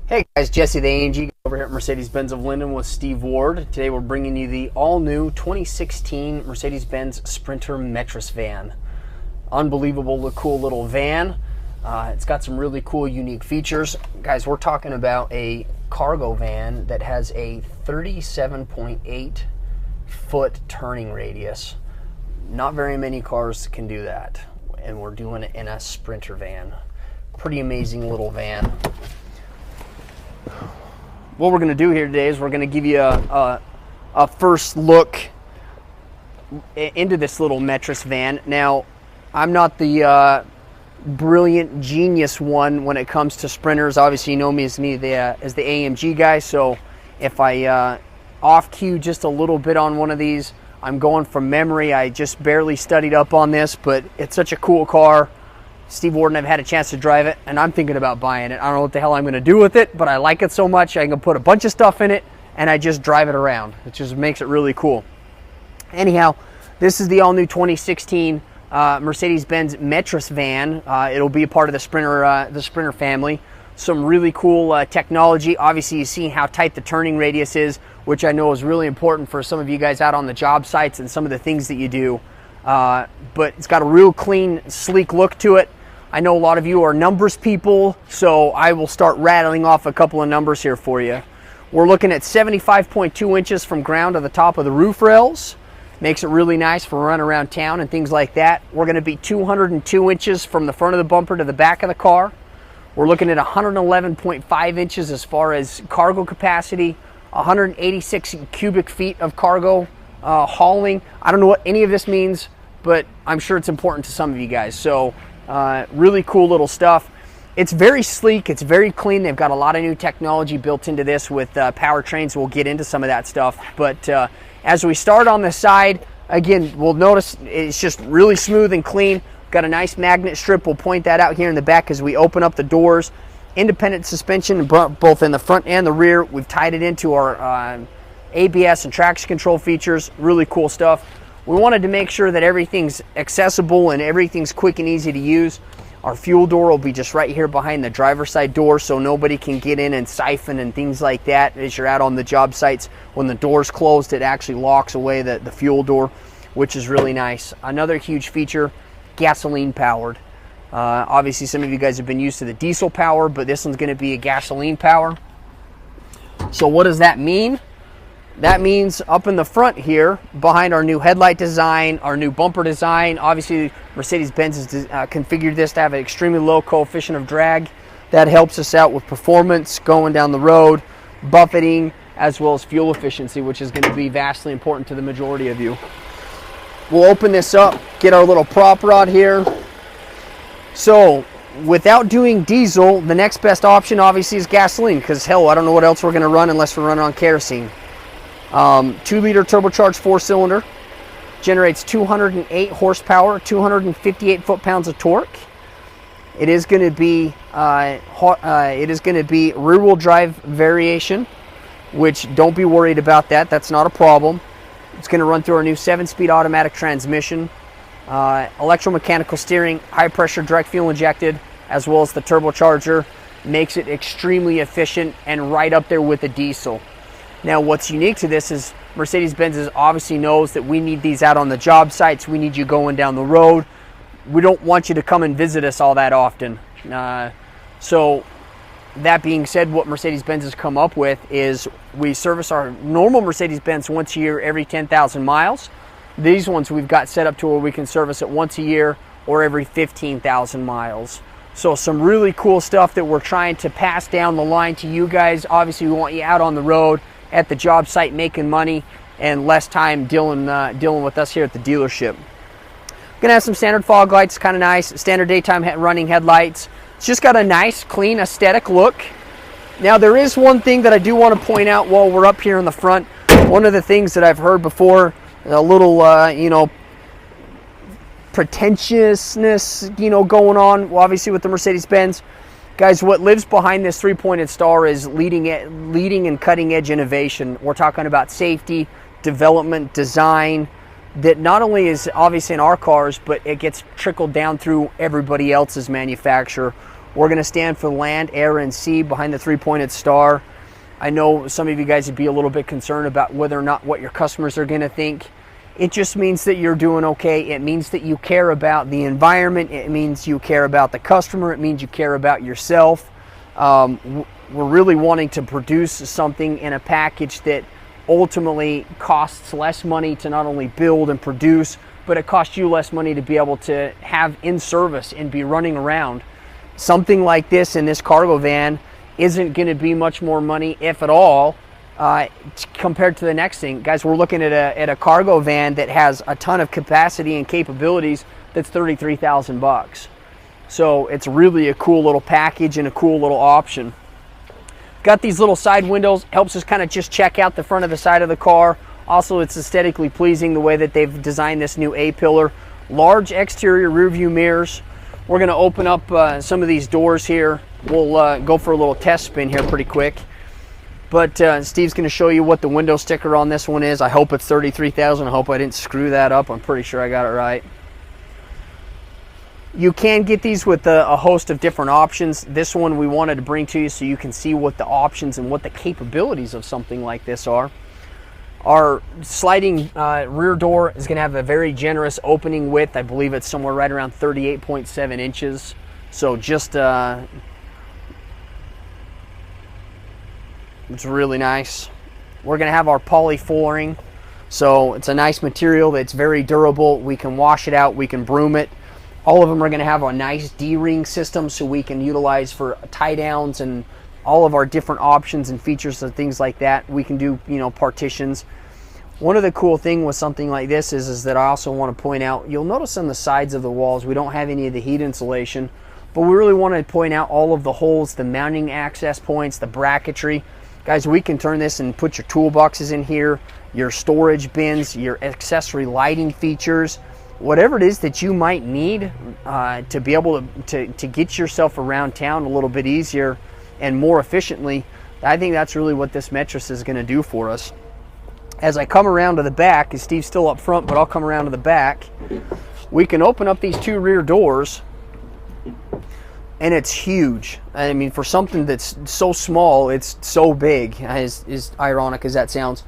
Hey guys, Jesse the AMG over here at Mercedes-Benz of Lindon with Steve Ward. Today we're bringing you the all-new 2016 Mercedes-Benz Sprinter Metris van. Unbelievable, cool little van. It's got some really cool, unique features. Guys, we're talking about a cargo van that has a 37.8 foot turning radius. Not very many cars can do that, and we're doing it in a Sprinter van. Pretty amazing little van. What we're going to do here today is we're going to give you a first look into this little Metris van. Now, I'm not the brilliant genius one when it comes to Sprinters. Obviously, you know me as the AMG guy, so if I off-cue just a little bit on one of these, I'm going from memory. I just barely studied up on this, but it's such a cool car. Steve Ward and I've had a chance to drive it, and I'm thinking about buying it. I don't know what the hell I'm going to do with it, but I like it so much I can put a bunch of stuff in it, and I just drive it around. It just makes it really cool. Anyhow, this is the all-new 2016 Mercedes-Benz Metris van. It'll be a part of the Sprinter family. Some really cool technology. Obviously, you've seen how tight the turning radius is, which I know is really important for some of you guys out on the job sites and some of the things that you do. But it's got a real clean, sleek look to it. I know a lot of you are numbers people, so I will start rattling off a couple of numbers here for you. We're looking at 75.2 inches from ground to the top of the roof rails. Makes it really nice for running around town and things like that. We're going to be 202 inches from the front of the bumper to the back of the car. We're looking at 111.5 inches as far as cargo capacity, 186 cubic feet of cargo hauling. I don't know what any of this means, but I'm sure it's important to some of you guys. So really cool little stuff. It's very sleek, it's very clean. They've got a lot of new technology built into this with powertrains. We'll get into some of that stuff, but as we start on the side, again, we'll notice it's just really smooth and clean. Got a nice magnet strip. We'll point that out here in the back as we open up the doors. Independent suspension both in the front and the rear. We've tied it into our ABS and traction control features. Really cool stuff. We wanted to make sure that everything's accessible and everything's quick and easy to use. Our fuel door will be just right here behind the driver's side door, so nobody can get in and siphon and things like that as you're out on the job sites. When the door's closed, it actually locks away the fuel door, which is really nice. Another huge feature, gasoline powered. Obviously, some of you guys have been used to the diesel power, but this one's going to be a gasoline power. So what does that mean? That means up in the front here, behind our new headlight design, our new bumper design, obviously Mercedes-Benz has configured this to have an extremely low coefficient of drag. That helps us out with performance, going down the road, buffeting, as well as fuel efficiency, which is going to be vastly important to the majority of you. We'll open this up, get our little prop rod here. So, without doing diesel, the next best option obviously is gasoline, because hell, I don't know what else we're going to run unless we're running on kerosene. 2-liter turbocharged 4-cylinder, generates 208 horsepower, 258 foot-pounds of torque. It is going to be rear-wheel drive variation, which don't be worried about that. That's not a problem. It's going to run through our new 7-speed automatic transmission, electromechanical steering, high-pressure direct fuel injected, as well as the turbocharger. Makes it extremely efficient and right up there with the diesel. Now, what's unique to this is Mercedes-Benz obviously knows that we need these out on the job sites. We need you going down the road. We don't want you to come and visit us all that often. So that being said, what Mercedes-Benz has come up with is we service our normal Mercedes-Benz once a year every 10,000 miles. These ones we've got set up to where we can service it once a year or every 15,000 miles. So some really cool stuff that we're trying to pass down the line to you guys. Obviously, we want you out on the road at the job site making money and less time dealing with us here at the dealership. Gonna have some standard fog lights, kind of nice. Standard daytime running headlights. It's just got a nice, clean, aesthetic look. Now, there is one thing that I do want to point out while we're up here in the front. One of the things that I've heard before, a little, pretentiousness, going on, obviously with the Mercedes-Benz. Guys, what lives behind this three-pointed star is leading and cutting-edge innovation. We're talking about safety, development, design, that not only is obviously in our cars, but it gets trickled down through everybody else's manufacturer. We're going to stand for land, air, and sea behind the three-pointed star. I know some of you guys would be a little bit concerned about whether or not what your customers are going to think. It just means that you're doing okay. It means that you care about the environment. It means you care about the customer. It means you care about yourself. We're really wanting to produce something in a package that ultimately costs less money to not only build and produce, but it costs you less money to be able to have in service and be running around. Something like this in this cargo van isn't going to be much more money, if at all, compared to the next thing. Guys, we're looking at a cargo van that has a ton of capacity and capabilities that's $33,000. So it's really a cool little package and a cool little option. Got these little side windows, helps us kind of just check out the front of the side of the car. Also, it's aesthetically pleasing the way that they've designed this new A-pillar. Large exterior rear view mirrors. We're going to open up some of these doors here. We'll go for a little test spin here pretty quick. But Steve's going to show you what the window sticker on this one is. I hope it's $33,000. I hope I didn't screw that up. I'm pretty sure I got it right. You can get these with a host of different options. This one we wanted to bring to you so you can see what the options and what the capabilities of something like this are. Our sliding rear door is going to have a very generous opening width. I believe it's somewhere right around 38.7 inches. So just, it's really nice. We're going to have our poly flooring. So it's a nice material that's very durable. We can wash it out. We can broom it. All of them are going to have a nice D-ring system so we can utilize for tie downs and all of our different options and features and things like that. We can do, you know, partitions. One of the cool things with something like this is that I also want to point out, you'll notice on the sides of the walls we don't have any of the heat insulation, but we really want to point out all of the holes, the mounting access points, the bracketry. Guys, we can turn this and put your toolboxes in here, your storage bins, your accessory lighting features, whatever it is that you might need to be able to get yourself around town a little bit easier and more efficiently. I think that's really what this Metris is going to do for us. As I come around to the back, and Steve's still up front, but I'll come around to the back, we can open up these two rear doors, and it's huge. I mean, for something that's so small, it's so big, as ironic as that sounds.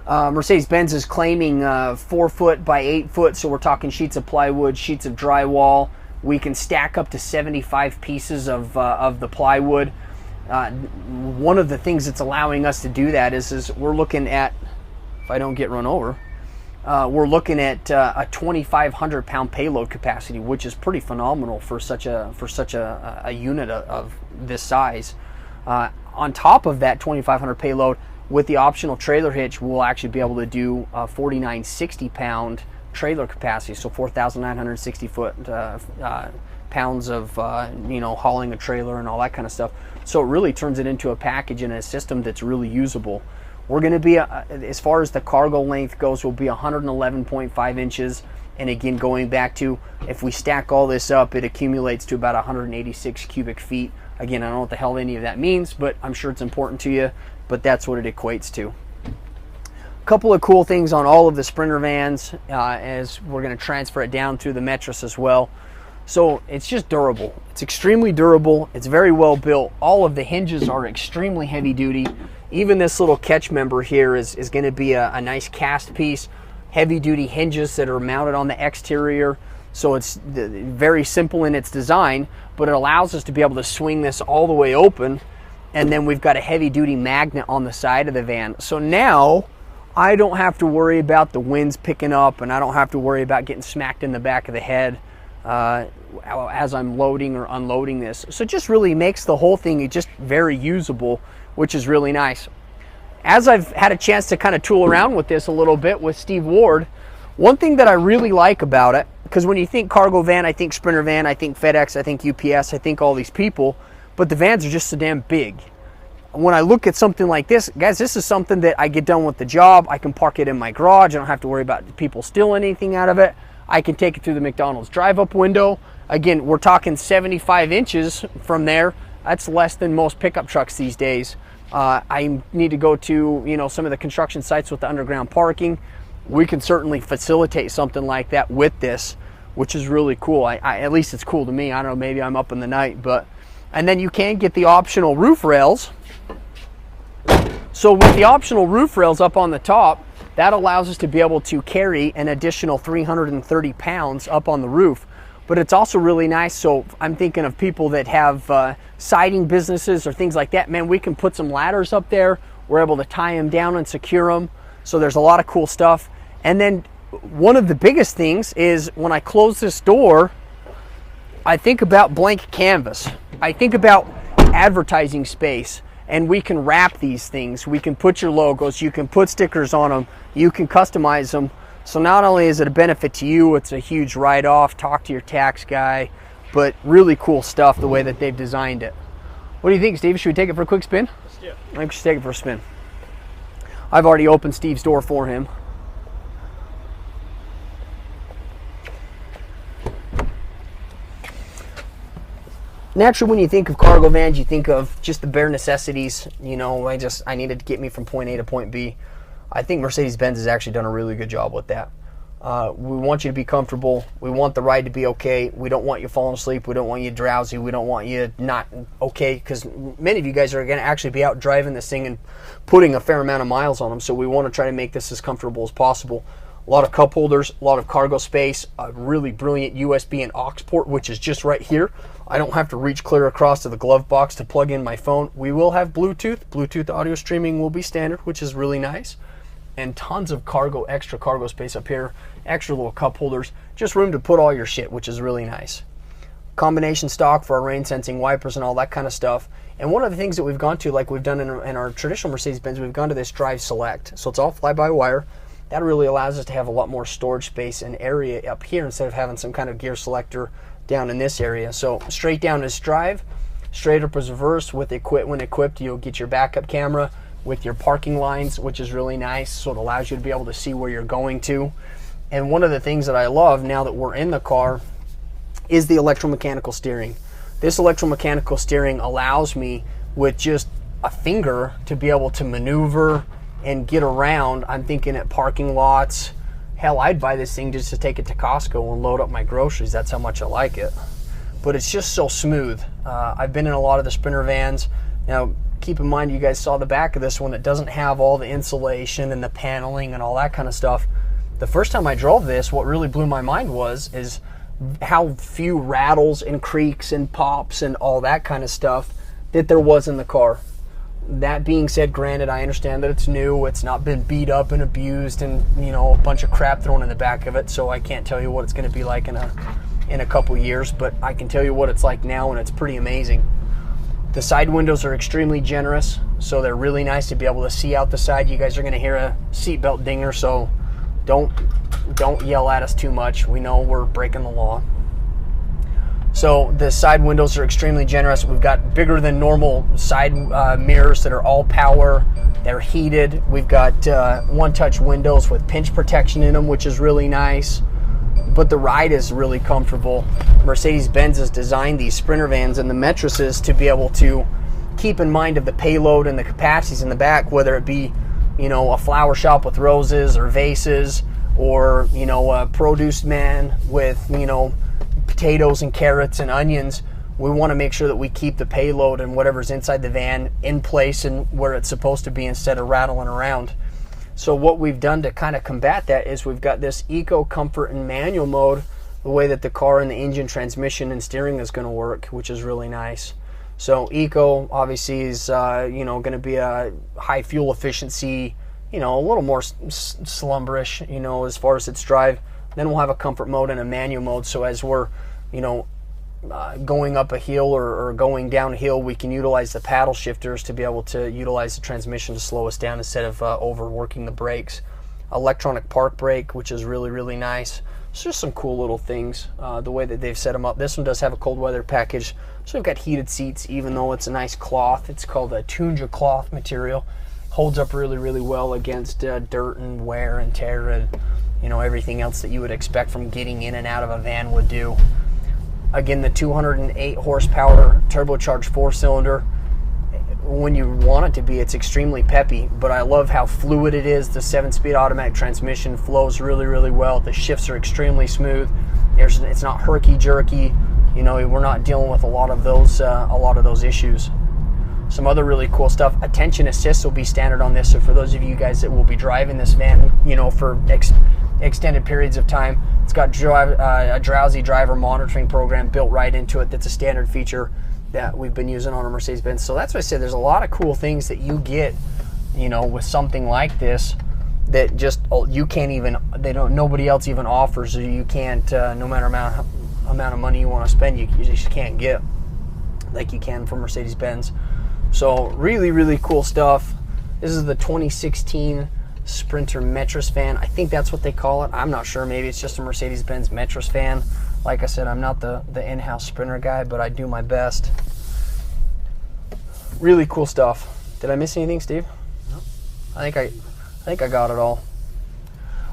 Mercedes-Benz is claiming 4 foot by 8 foot, so we're talking sheets of plywood, sheets of drywall. We can stack up to 75 pieces of the plywood. One of the things that's allowing us to do that is we're looking at, if I don't get run over, we're looking at a 2,500 pound payload capacity, which is pretty phenomenal for such a unit of this size. On top of that 2,500 payload, with the optional trailer hitch, we'll actually be able to do a 4,960 pound trailer capacity, so 4,960 pounds of you know, hauling a trailer and all that kind of stuff. So it really turns it into a package and a system that's really usable. We're going to be, as far as the cargo length goes, will be 111.5 inches. And again, going back to, if we stack all this up, it accumulates to about 186 cubic feet. Again, I don't know what the hell any of that means, but I'm sure it's important to you, but that's what it equates to. A couple of cool things on all of the Sprinter vans, as we're going to transfer it down through the Metris as well. So it's just durable. It's extremely durable. It's very well built. All of the hinges are extremely heavy duty. Even this little catch member here is going to be a nice cast piece. Heavy duty hinges that are mounted on the exterior. So it's very simple in its design, but it allows us to be able to swing this all the way open. And then we've got a heavy duty magnet on the side of the van. So now I don't have to worry about the winds picking up, and I don't have to worry about getting smacked in the back of the head as I'm loading or unloading this. So it just really makes the whole thing just very usable, which is really nice. As I've had a chance to kind of tool around with this a little bit with Steve Ward, one thing that I really like about it, because when you think cargo van, I think Sprinter van, I think FedEx, I think UPS, I think all these people, but the vans are just so damn big. When I look at something like this, guys, this is something that I get done with the job. I can park it in my garage. I don't have to worry about people stealing anything out of it. I can take it through the McDonald's drive-up window. Again, we're talking 75 inches from there. That's less than most pickup trucks these days. I need to go to, you know, some of the construction sites with the underground parking. We can certainly facilitate something like that with this, which is really cool. At least it's cool to me. I don't know, maybe I'm up in the night, but And then you can get the optional roof rails. So with the optional roof rails up on the top, that allows us to be able to carry an additional 330 pounds up on the roof. But it's also really nice, so I'm thinking of people that have siding businesses or things like that. Man, we can put some ladders up there. We're able to tie them down and secure them. So there's a lot of cool stuff. And then one of the biggest things is when I close this door, I think about blank canvas. I think about advertising space. And we can wrap these things. We can put your logos, you can put stickers on them, you can customize them. So not only is it a benefit to you, it's a huge write-off, talk to your tax guy, but really cool stuff the way that they've designed it. What do you think, Steve? Should we take it for a quick spin? Yeah. I think we should take it for a spin. I've already opened Steve's door for him. Naturally, when you think of cargo vans, you think of just the bare necessities. You know, I needed to get me from point A to point B. I think Mercedes-Benz has actually done a really good job with that. We want you to be comfortable. We want the ride to be okay. We don't want you falling asleep. We don't want you drowsy. We don't want you not okay, because many of you guys are going to actually be out driving this thing and putting a fair amount of miles on them. So we want to try to make this as comfortable as possible. A lot of cup holders, a lot of cargo space, a really brilliant USB and aux port, which is just right here. I don't have to reach clear across to the glove box to plug in my phone. We will have Bluetooth. Bluetooth audio streaming will be standard, which is really nice. And tons of cargo, extra cargo space up here, extra little cup holders, just room to put all your shit, which is really nice. Combination stock for our rain sensing wipers and all that kind of stuff. And one of the things that we've gone to, like we've done in our traditional Mercedes-Benz, we've gone to this drive select. So it's all fly-by-wire. That really allows us to have a lot more storage space and area up here instead of having some kind of gear selector down in this area. So straight down is drive, straight up is reverse. With when equipped, you'll get your backup camera with your parking lines, which is really nice. So it allows you to be able to see where you're going to. And one of the things that I love now that we're in the car is the electromechanical steering. This electromechanical steering allows me with just a finger to be able to maneuver and get around. I'm thinking at parking lots. Hell, I'd buy this thing just to take it to Costco and load up my groceries. That's how much I like it. But it's just so smooth. I've been in a lot of the Sprinter vans. Now, keep in mind, you guys saw the back of this one. It doesn't have all the insulation and the paneling and all that kind of stuff. The first time I drove this, what really blew my mind is how few rattles and creaks and pops and all that kind of stuff that there was in the car. That being said, granted, I understand that it's new. It's not been beat up and abused and, you know, a bunch of crap thrown in the back of it. So I can't tell you what it's going to be like in a couple years, but I can tell you what it's like now, and it's pretty amazing. The side windows are extremely generous, so they're really nice to be able to see out the side. You guys are going to hear a seatbelt dinger, so don't yell at us too much. We know we're breaking the law. So the side windows are extremely generous. We've got bigger than normal side mirrors that are all power. They're heated. We've got one-touch windows with pinch protection in them, which is really nice. But the ride is really comfortable. Mercedes-Benz has designed these Sprinter vans and the Metrises to be able to keep in mind of the payload and the capacities in the back, whether it be, you know, a flower shop with roses or vases, or, you know, a produce man with, you know, potatoes and carrots and onions. We want to make sure that we keep the payload and whatever's inside the van in place and where it's supposed to be instead of rattling around. So what we've done to kind of combat that is we've got this eco, comfort, and manual mode, the way that the car and the engine, transmission, and steering is going to work, which is really nice. So eco obviously is you know, going to be a high fuel efficiency, you know, a little more slumberish, you know, as far as its drive. Then we'll have a comfort mode and a manual mode, so as we're, you know, going up a hill or going downhill, we can utilize the paddle shifters to be able to utilize the transmission to slow us down instead of overworking the brakes. Electronic park brake, which is really, really nice. It's just some cool little things, the way that they've set them up. This one does have a cold weather package, so we've got heated seats, even though it's a nice cloth. It's called a Tunja cloth material. Holds up really, really well against dirt and wear and tear and, you know, everything else that you would expect from getting in and out of a van would do. Again, the 208 horsepower turbocharged 4-cylinder. When you want it to be, it's extremely peppy, but I love how fluid it is. The 7-speed automatic transmission flows really, really well. The shifts are extremely smooth. It's not herky-jerky. you know, we're not dealing with a lot of those issues. Some other really cool stuff. Attention assist will be standard on this. So for those of you guys that will be driving this van, you know, for extended periods of time, it's got a drowsy driver monitoring program built right into it. That's a standard feature that we've been using on a Mercedes-Benz. So that's why I said there's a lot of cool things that you get, you know, with something like this that just you can't even, nobody else even offers, or you can't, no matter amount of money you want to spend, you just can't get like you can from Mercedes-Benz. So really, really cool stuff. This is the 2016 Sprinter Metris van. I think that's what they call it. I'm not sure. Maybe it's just a Mercedes-Benz Metris van. Like I said, I'm not the in-house Sprinter guy, but I do my best. Really cool stuff. Did I miss anything, Steve? No. I think I got it all.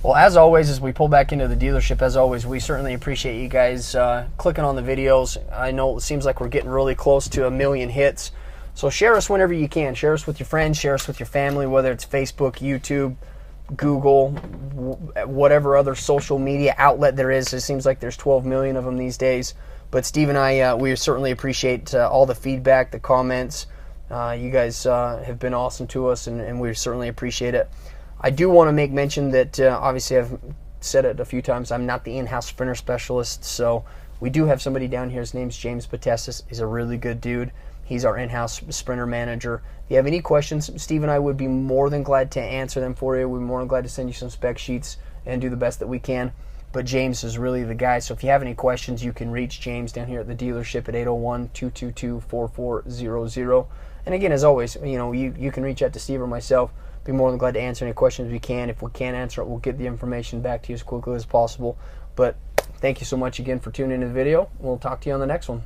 Well, as always, as we pull back into the dealership, as always, we certainly appreciate you guys clicking on the videos. I know it seems like we're getting really close to 1 million hits. So share us whenever you can. Share us with your friends, share us with your family, whether it's Facebook, YouTube, Google, whatever other social media outlet there is. It seems like there's 12 million of them these days. But Steve and I, we certainly appreciate all the feedback, the comments. You guys have been awesome to us, and we certainly appreciate it. I do want to make mention that, obviously I've said it a few times, I'm not the in-house Sprinter specialist, so we do have somebody down here. His name's James Batessis. He's a really good dude. He's our in-house Sprinter manager. If you have any questions, Steve and I would be more than glad to answer them for you. We'd be more than glad to send you some spec sheets and do the best that we can. But James is really the guy. So if you have any questions, you can reach James down here at the dealership at 801-222-4400. And again, as always, you know, you can reach out to Steve or myself. Be more than glad to answer any questions we can. If we can't answer it, we'll get the information back to you as quickly as possible. But thank you so much again for tuning in to the video. We'll talk to you on the next one.